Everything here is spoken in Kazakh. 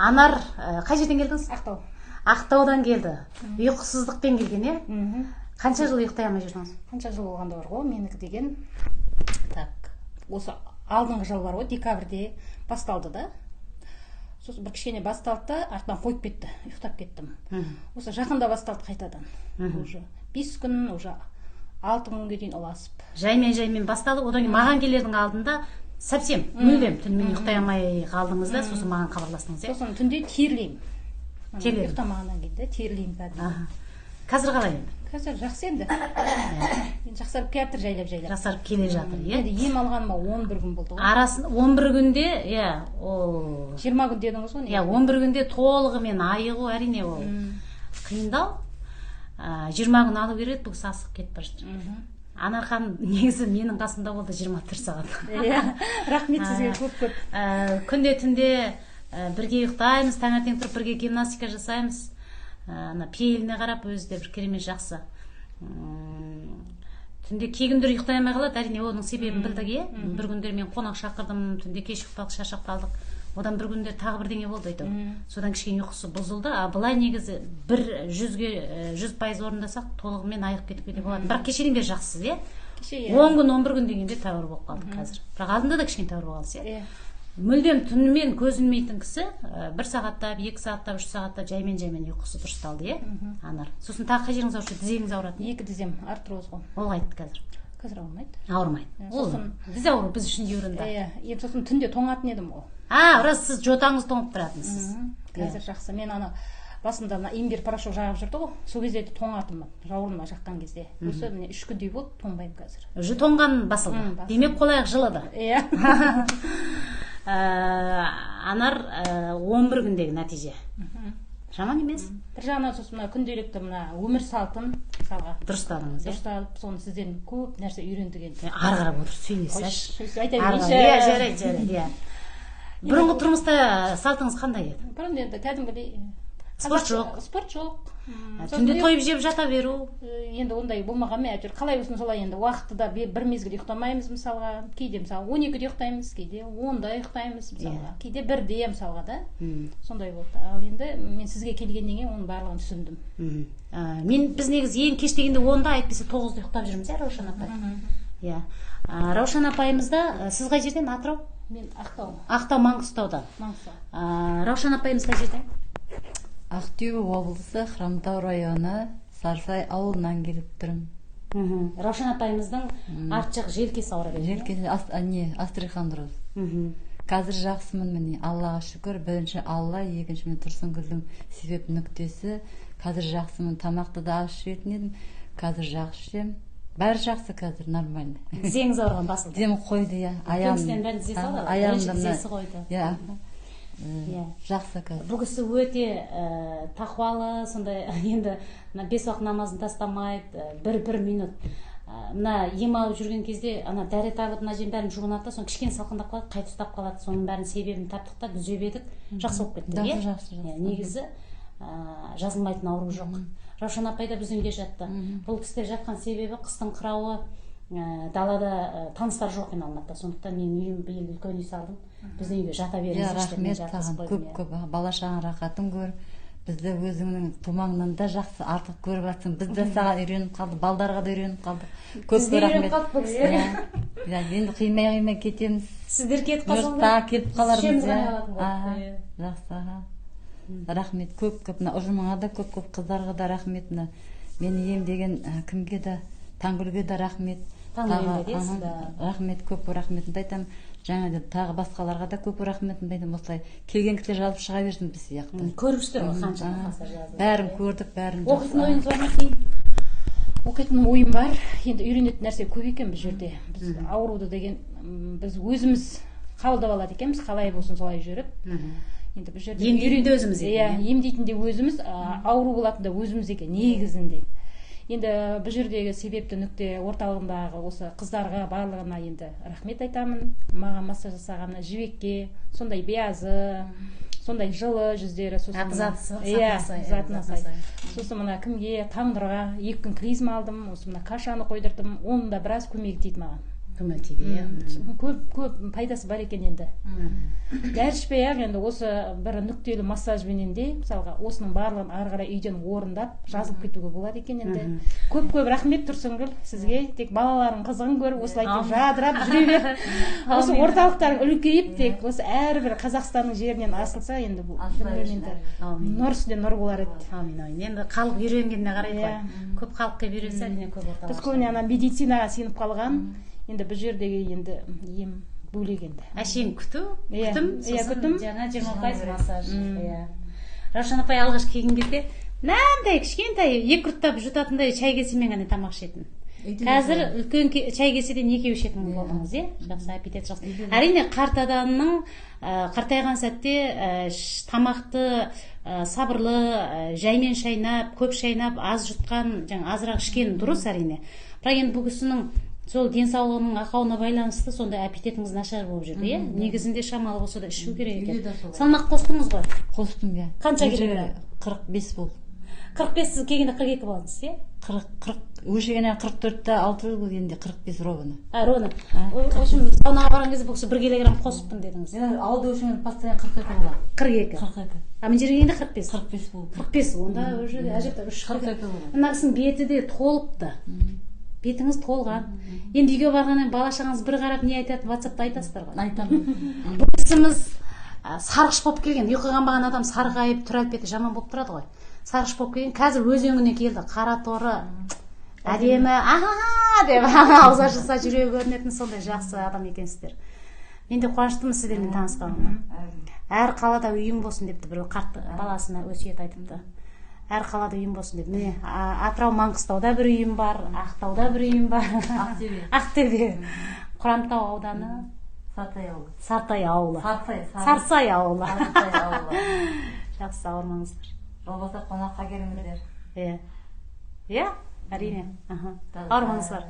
Анар, қай жерден келдіңіз? Ақтау. Ақтаудан келді. Ұйқысыздықпен келген, е? Қанша жыл ұйықтай алмай жүрдіңіз? Қанша жыл болғанда бар ғой, менікі деген. Так, осы алдыңғы жыл бар ғой, декабрьде басталды да. Сосын бір кішкене басталды да, артынан қойып кетті, ұйықтап кеттім. Осы жақында басталды қайтадан. Уже 5 күн, уже 6 күнге дейін ұласып. Жаймен басталды, одан кейін маған келердің алдында совсем мүлдем түнімен ұйықтай алмай қалдыңыз да, сосын маған хабарластыңыз, е? Сосын түнде терлеймін. Ұйықтамағаннан кейін де терлеймін кәдімгі. Қазір қалай енді? Қазір жақсы енді. Жақсарып келатыр жайлап. Жақсарып келе жатыр, е? Енді ем алғаныма 11 күн болды ғой. Арасын 11 күнде, ол 20 күн дедіңіз ғой? 11 күнде толығымен айығу, әрине ол қиындау. 20 күн алу керек, бұл сасық кетіп бара жатыр. Анар ханым негізі менің қасымда болды 24 сағат. Рахмет сізге көп. Күнде түнде бірге ұйықтаймыз, таңертең тұрып бірге гимнастика жасаймыз. Пейіліне қарап өзі де бір керемет жақсы. Түнде кей күндер ұйықтай алмай қалады, әрине оның себебін білдік, е? Бір күндер мен қонақ шақырдым, түнде кеш ұйықталдық, шаршап қалдық. Одан бір күндер тағы бірдеңе болды айтау. Содан кішкене ұйқысы бұзылды. Былай негізі 100% орындасақ толығымен айығып кетіп кете болады. Бірақ кешеден бері жақсысыз, е? 10 күн, 11 күн дегенде тәуір болып қалдық қазір. бірақ алдында да кішкене тәуір болғансыз, е? Мүлдем түнімен көз ілмейтін кісі 1 сағаттап, 2 сағаттап, 3 сағаттап жаймен ұйқысы дұрысталды, е? Анар. Сосын тағы қай жеріңіз ауырды? Тізеңіз ауырады? 2 тізем, артроз ғой. Ол қайтты қазір? Қазір ауырмайды. Ауырмайды. Біз ауру, біз үшін ерінді. Сосын түнде тоңатын едім ғой. Рас, сіз жотаңыз тоңып тұратынсыз. Қазір жақсы. Мен басында имбир порошок жағып жүрді ғой. Сол кезде тоңатынмын, жауырыныма жаққан кезде. Осы 3 күндей болды, тоңбаймын қазір. Уже тоңған басылды. Демек қолаяқ жылыды. Анар 11 күндегі нәтиже. Жаман емес. Бір жағынан сосын күнделікті өмір салтын мысалға дұрыстадыңыз, дұрысталып, соны сізден көп нәрсе үйрендік енді. Ары қарап отыр, сөйлесейші. Айта берейінші. Жарайды. Бұрынғы тұрмыста салтыңыз қандай еді? Бұрын енді кәдімгідей спорт жоқ. Спорт жоқ. Түнде тойып жеп жата беру. Енді ондай болмағанмен әйтеуір қалай болсын солай енді уақытыда бір мезгіл ұйықтамаймыз мысалға. Кейде мысалы 12-де ұйықтаймыз, кейде 10-да ұйықтаймыз мысалға. Кейде 1-де мысалға да. Сондай болды. Ал енді мен сізге келгеннен кейін оның барлығын түсіндім. Біз негізі ең кеш дегенде 10-да, әйтпесе 9-да ұйықтап жүрміз, ә Раушан апай? Раушан апайымызда, сіз қай жерден? Атырау? Мен Ақтау. Ақтау, Маңғыстаудан. Раушан апайымыз қай жерден? Ақтөбе облысы, Хромтау районы, Сарсай ауылынан келіп тұрмын. Раушан апайымыздың арт жақ желкесі ауырады. Желкесі остеохондроз. Қазір жақсымын, міне, Аллаға шүкір. Бірінші Алла, екінші мен Тұрсынкүлдің себеп нүктесі. Қазір жақсымын, тамақты да аз ішетін едім. Қазір жақсы ішем. Бәрі жақсы қазір, нормально. Тізеңіз ауырған басылды? Тізем қойды, я. Көмістен бәрін тізесі ауырады? Тізесі қойды. Жақсы қазір. Бұл кісі өте тақуалы, сондай енді 5 уақыт намазын тастамайды, 1 минут. Мына ем алып жүрген кезде дәрі тағып жем бәрін жуынады, соны кішкене салқындап қалады, қайта ұстап қалады. Соның бәрін себебін таптық та біз жеп едік, жақсы болып кетті. Негізі жазылмайтын ауру жоқ. Раушан апай да біздің үйде жатты. Бұл кісілер жатқан себебі қыстың қырауы, далада таныстар жоқ екен Алматыда. Сондықтан мен үйім биыл үлкен үй салдым. Біздің үйге жата беріңіз. Рахмет саған, көп бала-шағаң рақатын көр. Бізді өзіңнің тумаңнан да жақсы артық көріп жатсың. Біз де саған үйреніп қалдық, балдарға да үйреніп қалдық. Көп рахмет. Енді қимай кетеміз. Сіздер кетіп қалсаңдар. Жұртта келіп қалармыз. Жақсы. Рахмет көп. Ұжымыңа да көп қыздарға да рахмет. Мені емдеген кімге де, Таңгүлге де рахмет. Рахмет, көп рахметімді айтамын. Жаңа тағы басқаларға да көп рахметімді айтамын. Осылай келген кісілер жазып шыға берсін біз сияқты. Көріпсіздер ғой қанша жазып. Бәрін көрдік, бәрін. Оқитын ойыңыз бар ма кейін? Оқитын ойым бар. Енді үйренетін нәрсе көп екен бұл жерде. Біз ауруды деген біз өзіміз қабылдап алады екенбіз, қалай болсын солай жүріп. Енді бұл жерде емдейтін де өзіміз екен. Емдейтін де өзіміз, ауру болатын да өзіміз екен негізінде. Енді бұл жердегі себепті нүкте орталығындағы осы қыздарға барлығына енді рахмет айтамын. Маған массаж жасағанына, жібекке, сондай биязы, сондай жылы жүздері, затына сай. Сосын мына кімге, Таңдырға 2 күн клизма алдым, осы мына кашаны қойдырдым, оның да біраз көмегі тиді маған. көңіл тиді. көп пайдасы бар екен енді. Дәрішпей ақ енді осы бір нүктелі массажбенен де мысалға осының барлығын ары қарай үйден орындап жазылып кетуге болады екен енді. Көп рахмет Тұрсынгүл сізге. Тек балалардың қызығын көріп осылай тек жадырап жүре бер. Осы орталықтардың үлкейіп тек осы әрбір Қазақстанның жерінен асылса енді бұл нұр үстіне нұр болар еді. Амин. Енді халық үйренгеніне қарайды ғой. Көп халыққа үйренсе әрине көп орталық. Біз көбіне ана медицинаға сеніп қалған. Енді бұл жердегі енді ем бөлек енді. Әшейін күтім, күтім. Жаңа 20% массаж. Раушан апай алғаш келген кезде мынандай кішкентай екі ұрттап жұтатындай чай кесемен ғана тамақ ішетін. Қазір үлкен чай кеседен екеу ішетін болдыңыз, жақсы аппетит жақсы. Әрине қарт адамның қартайған сәтте тамақты сабырлы, жаймен шайнап, көп шайнап, аз жұтқан, азырақ ішкен дұрыс әрине. Бірақ енді бұл кісінің сол денсаулығының ақауына байланысты сондай аппетитіңіз нашар болып жүрді, негізінде шамалы болса да ішу керек екен. Салмақ қостыңыз ғой? Қостым, Қанша келі? 45 болды. 45 сіз келгенде 42 болдыңыз, 40 өшегеннен 44-те 6 бұл енді 45 ровно. Ровно. В общем, саунаға барған кезде бұл кісі 1 килограмм қосыппын дедіңіз. Алды өшеген постоянно 42 болады. 42. А мен жерге келгенде 45. 45 болды. 45, онда уже әжептәуір 42 болады. Мына кісінің беті де толыпты. Бетіңіз толған. Енді үйге барғаннан бала-шағаңыз бір қарап не айтады, WhatsApp-та айтасыздар ғой. Айтамын. Бұл кісіміз сарғыш болып келген. Ұйқыған адам сарғайып, түр әлпеті жаман болып тұрады ғой. Сарғыш болып келген. Қазір өз өңіне келді. Қара торы, әдемі, аха деп ауыз ашылса жүрегі көрінетін сондай жақсы адам екенсіздер. Мен де қуаныштымын сіздермен танысқаныма. Әр қалада үйім болсын депті, бір қарт баласына өсиет айтыпты. Әр қалада үйім болсын деп. Міне, Атырау Маңғыстауда бір үйім бар, Ақтауда бір үйім бар. Ақтөбе. Құрамтау ауданы. Сартай ауылы. Сарсай ауылы. Жақсы, ауырмаңыздар. Болмаса қонаққа келіңіздер. Иә, әрине. Ауырмаңыздар.